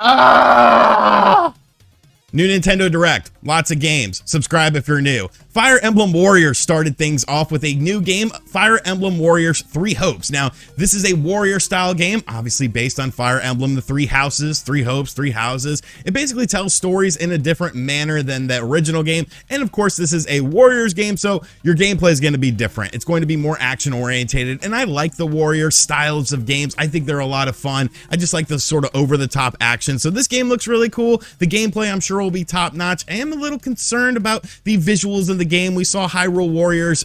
Ah! New Nintendo Direct, lots of games. Subscribe if you're new. Fire Emblem Warriors started things off with a new game, Fire Emblem Warriors 3 Hopes. Now, this is a warrior style game, obviously based on Fire Emblem, the 3 houses, 3 hopes, 3 houses. It basically tells stories in a different manner than the original game. And of course, this is a warriors game, so your gameplay is going to be different. It's going to be more action orientated. And I like the warrior styles of games. I think they're a lot of fun. I just like the sort of over the top action. So this game looks really cool. The gameplay, I'm sure, will be top notch. I am a little concerned about the visuals of the game. We saw Hyrule Warriors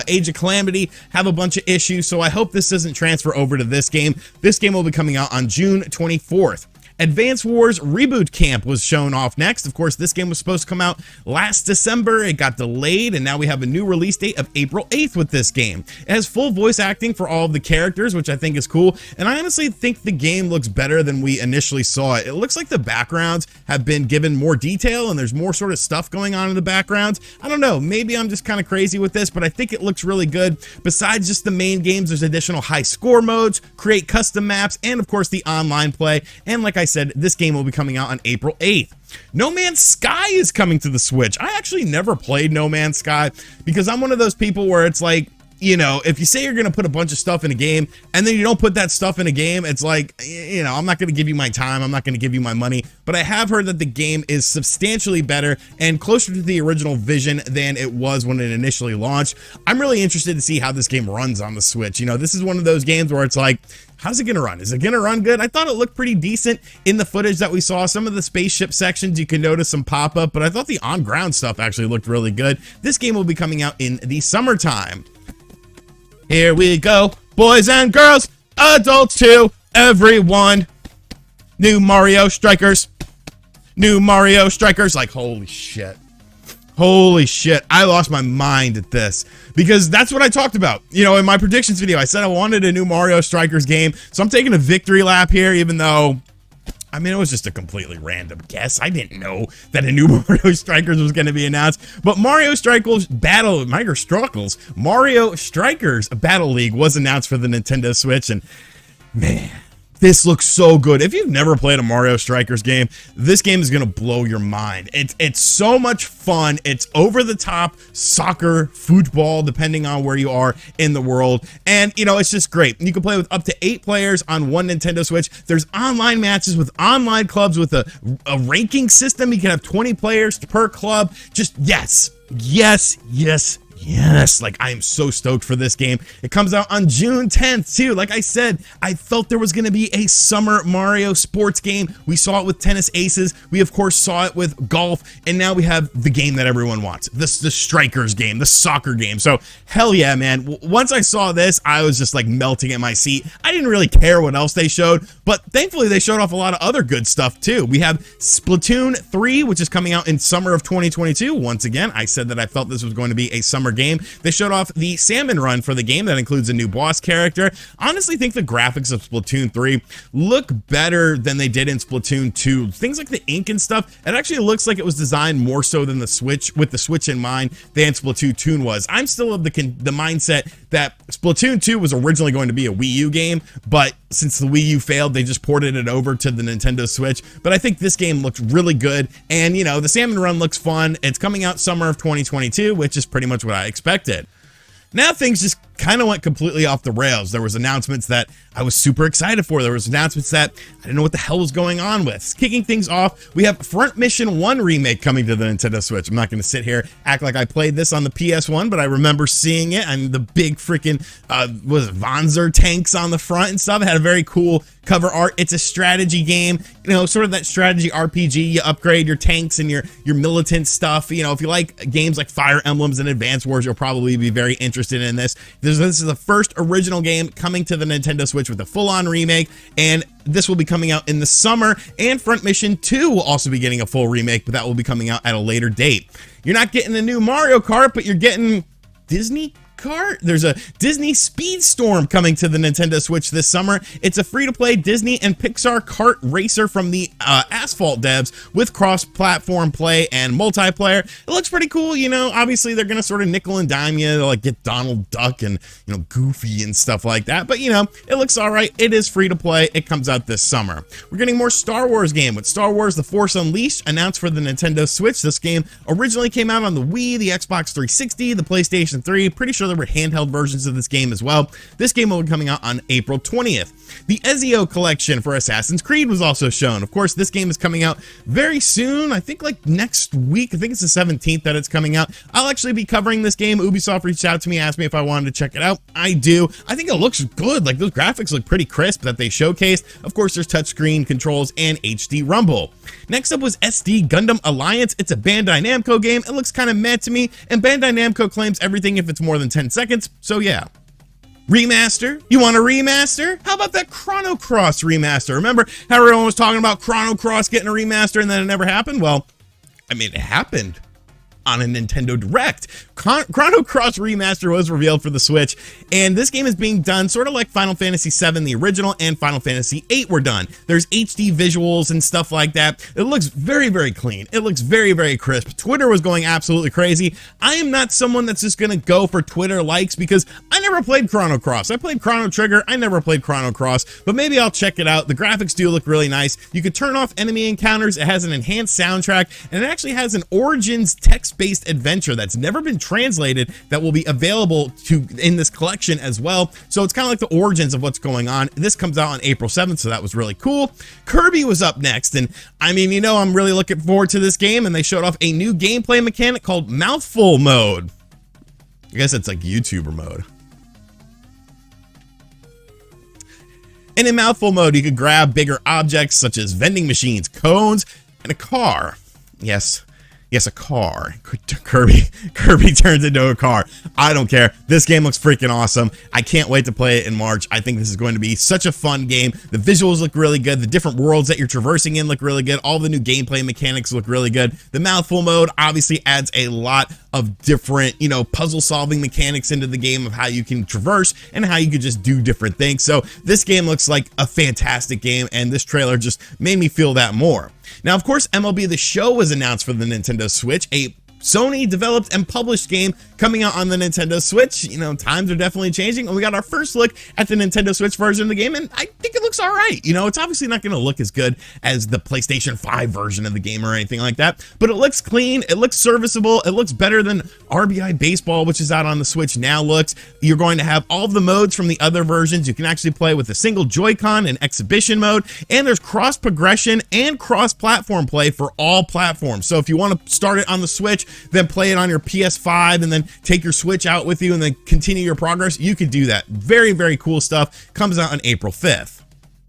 Age of Calamity have a bunch of issues, so I hope this doesn't transfer over to this game. This game will be coming out on June 24th. Advance Wars Reboot Camp was shown off next. Of course, this game was supposed to come out last December. It got delayed, and now we have a new release date of April 8th with this game. It has full voice acting for all of the characters, which I think is cool, and I honestly think the game looks better than we initially saw it. It looks like the backgrounds have been given more detail, and there's more sort of stuff going on in the backgrounds. I don't know, maybe I'm just kind of crazy with this, but I think it looks really good. Besides just the main games, there's additional high score modes, create custom maps, and of course the online play, and like I said, this game will be coming out on April 8th. No Man's Sky is coming to the Switch. I actually never played No Man's Sky because I'm one of those people where it's like, you know, if you say you're going to put a bunch of stuff in a game and then you don't put that stuff in a game, it's like, you know, I'm not going to give you my time. I'm not going to give you my money. But I have heard that the game is substantially better and closer to the original vision than it was when it initially launched. I'm really interested to see how this game runs on the Switch. You know, this is one of those games where it's like, how's it going to run? Is it going to run good? I thought it looked pretty decent in the footage that we saw. Some of the spaceship sections, you can notice some pop-up, but I thought the on-ground stuff actually looked really good. This game will be coming out in the summertime. Here we go, boys and girls, adults too, everyone. New Mario Strikers. New Mario Strikers. Like, holy shit. Holy shit. I lost my mind at this because that's what I talked about. You know, in my predictions video, I said I wanted a new Mario Strikers game. So I'm taking a victory lap here, even though, I mean, it was just a completely random guess. I didn't know that a new Mario Strikers was going to be announced. But Mario Strikers Battle League was announced for the Nintendo Switch, and man, this looks so good. If you've never played a Mario Strikers game, this game is going to blow your mind. It's so much fun. It's over the top soccer, football, depending on where you are in the world. And, you know, it's just great. You can play with up to 8 players on one Nintendo Switch. There's online matches with online clubs with a ranking system. You can have 20 players per club. Just yes, yes, yes, yes, like I am so stoked for this game. It comes out on June 10th too. Like I said, I felt there was going to be a summer Mario sports game. We saw it with Tennis Aces. We of course saw it with golf, and now we have the game that everyone wants. The strikers game, the soccer game. So hell yeah, man. Once I saw this, I was just like melting in my seat. I didn't really care what else they showed, but thankfully they showed off a lot of other good stuff too. We have Splatoon 3, which is coming out in summer of 2022. Once again, I said that I felt this was going to be a summer game. They showed off the salmon run for the game that includes a new boss character. Honestly, think the graphics of Splatoon 3 look better than they did in Splatoon 2. Things like the ink and stuff, it actually looks like it was designed more so than the Switch, with the Switch in mind, than Splatoon 2 was. I'm still of the mindset that Splatoon 2 was originally going to be a Wii U game, but since the Wii U failed, they just ported it over to the Nintendo Switch. But I think this game looks really good, and you know, the salmon run looks fun. It's coming out summer of 2022, which is pretty much what I expected. Now things just kind of went completely off the rails. There was announcements that I was super excited for. There was announcements that I didn't know what the hell was going on with. Kicking things off, we have Front Mission 1 remake coming to the Nintendo Switch. I'm not going to sit here act like I played this on the PS1, but I remember seeing it, and the big freaking was it Vanzer tanks on the front and stuff. It had a very cool cover art. It's a strategy game, you know, sort of that strategy RPG. You upgrade your tanks and your militant stuff. You know, if you like games like Fire Emblems and Advance Wars, you'll probably be very interested in this. This is the first original game coming to the Nintendo Switch with a full-on remake, and this will be coming out in the summer. And Front Mission 2 will also be getting a full remake, but that will be coming out at a later date. You're not getting a new Mario Kart, but you're getting Disney kart. There's a Disney Speedstorm coming to the Nintendo Switch this summer. It's a free-to-play Disney and Pixar kart racer from the Asphalt devs with cross-platform play and multiplayer. It looks pretty cool, you know. Obviously, they're gonna sort of nickel and dime you, they'll like get Donald Duck and, you know, Goofy and stuff like that. But you know, it looks all right. It is free to play. It comes out this summer. We're getting more Star Wars game with Star Wars: The Force Unleashed announced for the Nintendo Switch. This game originally came out on the Wii, the Xbox 360, the PlayStation 3. Pretty sure there were handheld versions of this game as well. This game will be coming out on April 20th. The Ezio collection for Assassin's Creed was also shown. Of course, this game is coming out very soon. I think like next week. I think it's the 17th that it's coming out. I'll actually be covering this game. Ubisoft reached out to me, asked me if I wanted to check it out. I do. I think it looks good. Like, those graphics look pretty crisp that they showcased. Of course, there's touchscreen controls and HD rumble. Next up was SD Gundam Alliance. It's a Bandai Namco game. It looks kind of meh to me, and Bandai Namco claims everything if it's more than 10 seconds, so yeah. Remaster? You want a remaster? How about that Chrono Cross remaster? Remember how everyone was talking about Chrono Cross getting a remaster and then it never happened? Well, I mean, it happened on a Nintendo Direct. Chrono Cross Remaster was revealed for the Switch, and this game is being done sort of like Final Fantasy VII, the original, and Final Fantasy VIII were done. There's HD visuals and stuff like that. It looks very, very clean. It looks very, very crisp. Twitter was going absolutely crazy. I am not someone that's just gonna go for Twitter likes because I never played Chrono Cross. I played Chrono Trigger. I never played Chrono Cross, but maybe I'll check it out. The graphics do look really nice. You could turn off enemy encounters. It has an enhanced soundtrack, and it actually has an Origins text-based adventure that's never been translated that will be available in this collection as well. So it's kind of like the origins of what's going on. This comes out on April 7th, so that was really cool. Kirby was up next, and I mean, you know, I'm really looking forward to this game, and they showed off a new gameplay mechanic called mouthful mode. I guess it's like YouTuber mode. And in mouthful mode, you could grab bigger objects such as vending machines, cones, and a car. Yes, a car. Kirby turns into a car. I don't care. This game looks freaking awesome. I can't wait to play it in March. I think this is going to be such a fun game. The visuals look really good. The different worlds that you're traversing in look really good. All the new gameplay mechanics look really good. The mouthful mode obviously adds a lot of different, you know, puzzle solving mechanics into the game of how you can traverse and how you could just do different things. So this game looks like a fantastic game, and this trailer just made me feel that more. Now, of course, MLB The Show was announced for the Nintendo Switch, a Sony developed and published game coming out on the Nintendo Switch. You know, times are definitely changing, and we got our first look at the Nintendo Switch version of the game, and I think it looks all right. You know, it's obviously not going to look as good as the PlayStation 5 version of the game or anything like that, but it looks clean, it looks serviceable, it looks better than RBI Baseball, which is out on the Switch now looks. You're going to have all of the modes from the other versions. You can actually play with a single Joy-Con in exhibition mode, and there's cross progression and cross platform play for all platforms. So if you want to start it on the Switch, then play it on your PS5 and then take your Switch out with you and then continue your progress, you could do that. Very, very cool stuff. Comes out on April 5th.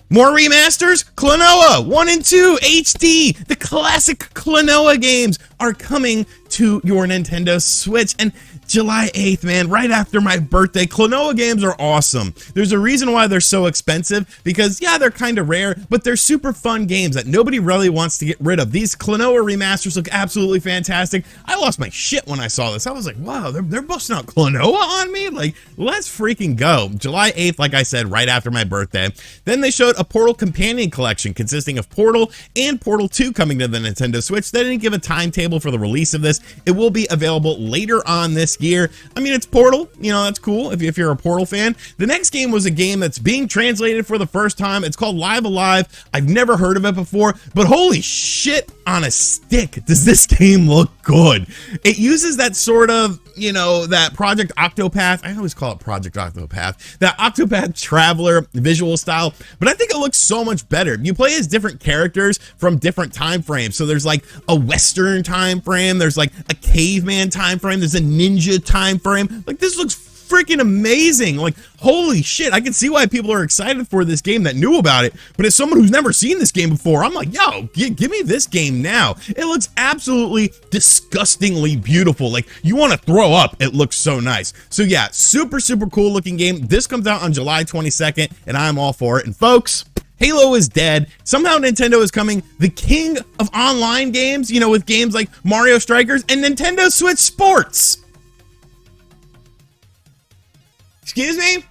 More remasters? Klonoa 1 and 2 HD. The classic Klonoa games are coming to your Nintendo Switch, and July 8th, man, right after my birthday. Klonoa games are awesome. There's a reason why they're so expensive, because yeah, they're kind of rare, but they're super fun games that nobody really wants to get rid of. These Klonoa remasters look absolutely fantastic. I lost my shit when I saw this. I was like, wow, they're busting out Klonoa on me? Like, let's freaking go. July 8th, like I said, right after my birthday. Then they showed a Portal Companion Collection consisting of Portal and Portal 2 coming to the Nintendo Switch. They didn't give a timetable for the release of this. It will be available later on this year. I mean, it's Portal, you know, that's cool if you're a Portal fan. The next game was a game that's being translated for the first time. It's called Live Alive. I've never heard of it before, but holy shit on a stick, does this game look good. It uses that sort of, you know, that Project Octopath, I always call it Project Octopath, that Octopath Traveler visual style, but I think it looks so much better. You play as different characters from different time frames. So there's like a Western time frame, there's like a caveman time frame, there's a ninja time frame. Like, this looks freaking amazing. Like, holy shit, I can see why people are excited for this game that knew about it, but as someone who's never seen this game before, I'm like, yo, give me this game now. It looks absolutely disgustingly beautiful. Like, you want to throw up. It looks so nice. So yeah, super, super cool looking game. This comes out on July 22nd, and I'm all for it. And folks, Halo is dead. Somehow Nintendo is coming the king of online games, you know, with games like Mario Strikers and Nintendo Switch Sports. Excuse me?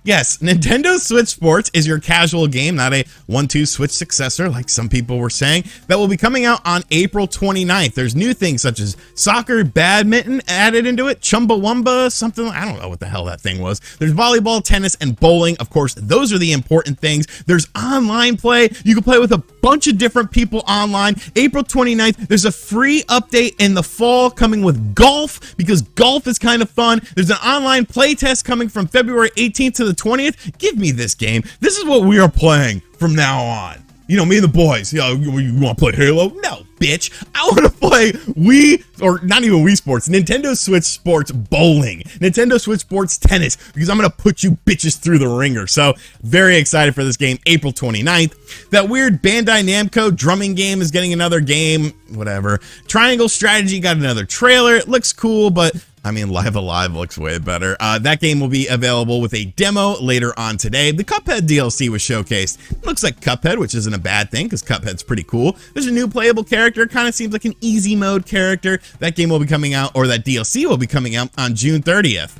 Yes, Nintendo Switch Sports is your casual game, not a 1-2 Switch successor like some people were saying, that will be coming out on April 29th. There's new things such as soccer, badminton added into it, Chumbawamba, something, I don't know what the hell that thing was. There's volleyball, tennis, and bowling. Of course, those are the important things. There's online play. You can play with a bunch of different people online. April 29th, there's a free update in the fall coming with golf, because golf is kind of fun. There's an online play test coming from February 18th to the 20th. Give me this game. This is what we are playing from now on. You know, me and the boys. You want to play Halo? No, bitch. I want to play Wii, or not even Wii Sports, Nintendo Switch Sports Bowling, Nintendo Switch Sports Tennis, because I'm going to put you bitches through the ringer. So, very excited for this game, April 29th. That weird Bandai Namco drumming game is getting another game, whatever. Triangle Strategy got another trailer. It looks cool, but I mean, Live Alive looks way better. That game will be available with a demo later on today. The Cuphead DLC was showcased. It looks like Cuphead, which isn't a bad thing because Cuphead's pretty cool. There's a new playable character. Kind of seems like an easy mode character. That game will be coming out, or that DLC will be coming out on June 30th.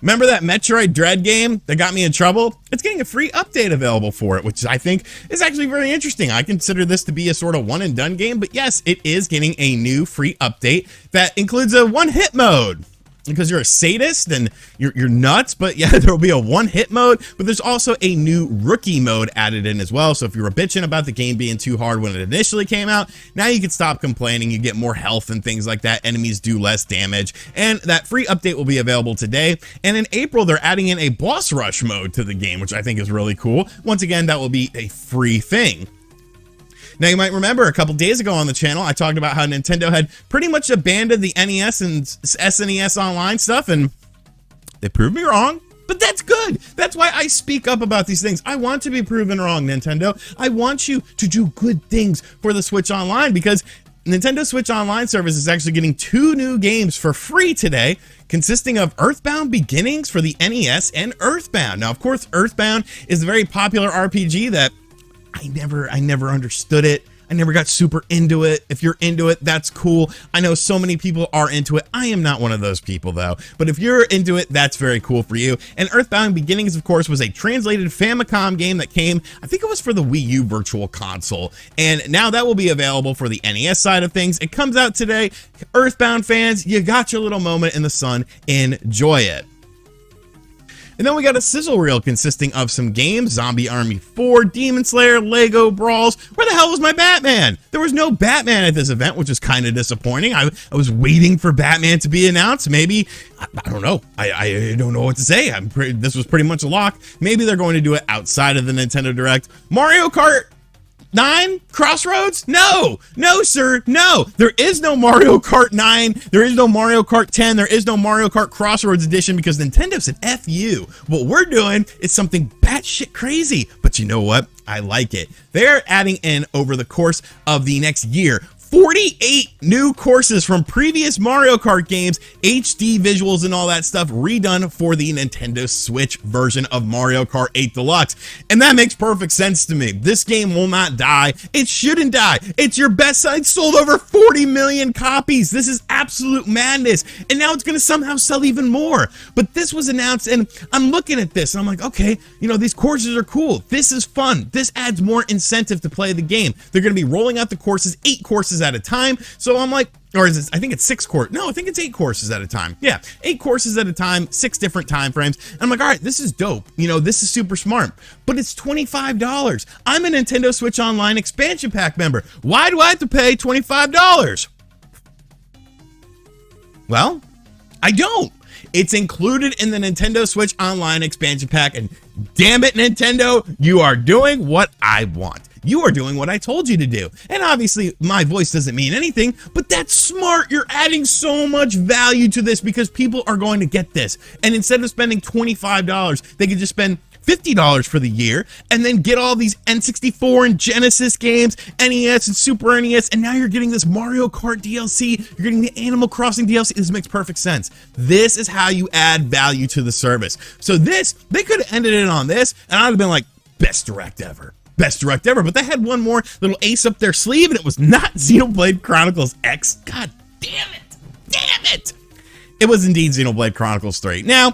Remember that Metroid Dread game that got me in trouble? It's getting a free update available for it, which I think is actually very interesting. I consider this to be a sort of one and done game, but yes, it is getting a new free update that includes a one-hit mode. Because you're a sadist and you're nuts, but yeah, there will be a one-hit mode, but there's also a new rookie mode added in as well. So if you were bitching about the game being too hard when it initially came out, now you can stop complaining. You get more health and things like that. Enemies do less damage, and that free update will be available today. And in April, they're adding in a boss rush mode to the game, which I think is really cool. Once again, that will be a free thing. Now, you might remember a couple days ago on the channel, I talked about how Nintendo had pretty much abandoned the NES and SNES online stuff, and they proved me wrong. But that's good. That's why I speak up about these things. I want to be proven wrong, Nintendo. I want you to do good things for the Switch Online, because Nintendo Switch Online service is actually getting 2 new games for free today, consisting of Earthbound Beginnings for the NES and Earthbound. Now, of course, Earthbound is a very popular RPG that I never understood it. I never got super into it. If you're into it, that's cool. I know so many people are into it. I am not one of those people though. But if you're into it, that's very cool for you. And Earthbound Beginnings, of course, was a translated Famicom game that came, I think it was for the Wii U Virtual Console. And now that will be available for the NES side of things. It comes out today. Earthbound fans, you got your little moment in the sun. Enjoy it. And then we got a sizzle reel consisting of some games: Zombie Army 4, Demon Slayer, Lego Brawls. Where the hell was my Batman? There was no Batman at this event, which is kind of disappointing. I was waiting for Batman to be announced. Maybe, I don't know. I don't know what to say. This was pretty much a lock. Maybe they're going to do it outside of the Nintendo Direct. Mario Kart 9 Crossroads? No, sir, no. There is no Mario Kart 9. There is no Mario Kart 10. There is no Mario Kart Crossroads edition, because Nintendo said F you. What we're doing is something batshit crazy, but you know what? I like it. They're adding in, over the course of the next year, 48 new courses from previous Mario Kart games, HD visuals and all that stuff redone for the Nintendo Switch version of Mario Kart 8 Deluxe. And that makes perfect sense to me. This game will not die. It shouldn't die. It's your best selling, sold over 40 million copies. This is absolute madness. And now it's going to somehow sell even more. But this was announced, and I'm looking at this and I'm like, okay, you know, these courses are cool. This is fun. This adds more incentive to play the game. They're going to be rolling out the courses, 8 courses at a time. So I'm like, or is it, I think it's 6 courses. No, I think it's 8 courses at a time. Yeah, 8 courses at a time, 6 different time frames. And I'm like, all right, this is dope. You know, this is super smart, but it's $25. I'm a Nintendo Switch Online expansion pack member. Why do I have to pay $25? Well, I don't. It's included in the Nintendo Switch Online expansion pack, and damn it, Nintendo, you are doing what I want. You are doing what I told you to do. And obviously, my voice doesn't mean anything, but that's smart. You're adding so much value to this because people are going to get this. And instead of spending $25, they could just spend $50 for the year and then get all these N64 and Genesis games, NES and Super NES, and now you're getting this Mario Kart DLC, you're getting the Animal Crossing DLC. This makes perfect sense. This is how you add value to the service. So this, they could have ended it on this, and I'd have been like, best direct ever. Best direct ever, but they had one more little ace up their sleeve, and it was not Xenoblade Chronicles X. God damn it. Damn it. It was indeed Xenoblade Chronicles 3. Now,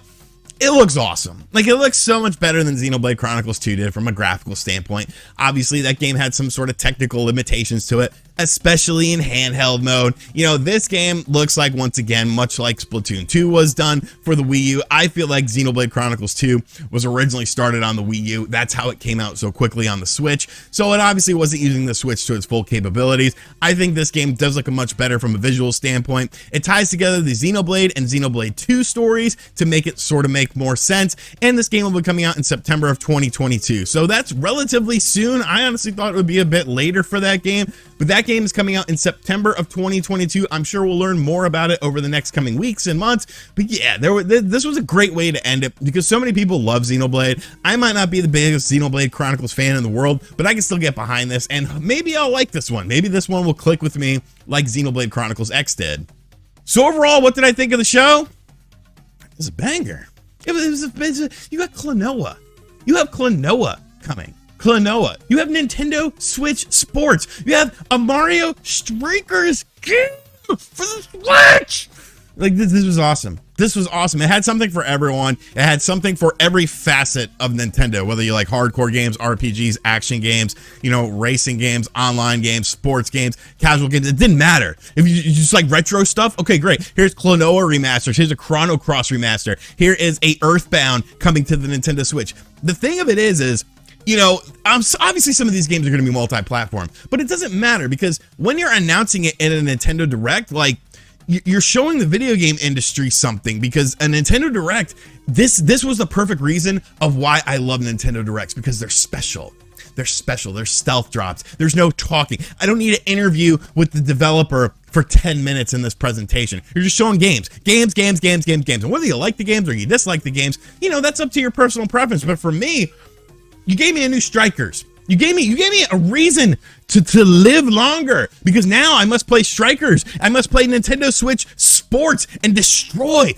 it looks awesome. Like, it looks so much better than Xenoblade Chronicles 2 did from a graphical standpoint. Obviously, that game had some sort of technical limitations to it, especially in handheld mode. You know, this game looks like, once again, much like Splatoon 2 was done for the Wii U. I feel like Xenoblade Chronicles 2 was originally started on the Wii U. That's how it came out so quickly on the Switch. So it obviously wasn't using the Switch to its full capabilities. I think this game does look much better from a visual standpoint. It ties together the Xenoblade and Xenoblade 2 stories to make it sort of make more sense, and this game will be coming out in September of 2022, so that's relatively soon. I honestly thought it would be a bit later for that game, but that game is coming out in September of 2022. I'm sure we'll learn more about it over the next coming weeks and months, but yeah, this was a great way to end it because so many people love Xenoblade. I might not be the biggest Xenoblade Chronicles fan in the world, but I can still get behind this, and maybe I'll like this one. Maybe this one will click with me like Xenoblade Chronicles X did. So overall, what did I think of the show? It was a banger. You got Klonoa. You have Klonoa coming. Klonoa. You have Nintendo Switch Sports. You have a Mario Strikers game for the Switch. Like, this was awesome. This was awesome. It had something for everyone. It had something for every facet of Nintendo, whether you like hardcore games, RPGs, action games, you know, racing games, online games, sports games, casual games. It didn't matter. If you just like retro stuff, okay, great. Here's Klonoa remasters. Here's a Chrono Cross remaster. Here is a Earthbound coming to the Nintendo Switch. The thing of it is, you know, obviously some of these games are going to be multi-platform, but it doesn't matter because when you're announcing it in a Nintendo Direct, like, you're showing the video game industry something, because a Nintendo Direct, this was the perfect reason of why I love Nintendo Directs, because they're special. They're special. They're stealth drops. There's no talking. I don't need an interview with the developer for 10 minutes in this presentation. You're just showing games. Games. And whether you like the games or you dislike the games, you know, that's up to your personal preference. But for me, you gave me a new Strikers. You gave me a reason to live longer, because now I must play Strikers. I must play Nintendo Switch Sports and destroy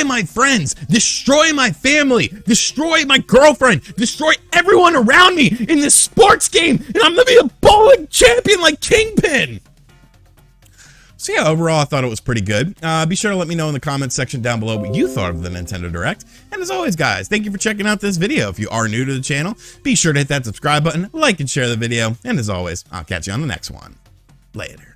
my friends, destroy my family, destroy my girlfriend, destroy everyone around me in this sports game, and I'm gonna be a bowling champion like Kingpin. So yeah, overall, I thought it was pretty good. Be sure to let me know in the comments section down below what you thought of the Nintendo Direct. And as always, guys, thank you for checking out this video. If you are new to the channel, be sure to hit that subscribe button, like and share the video. And as always, I'll catch you on the next one. Later.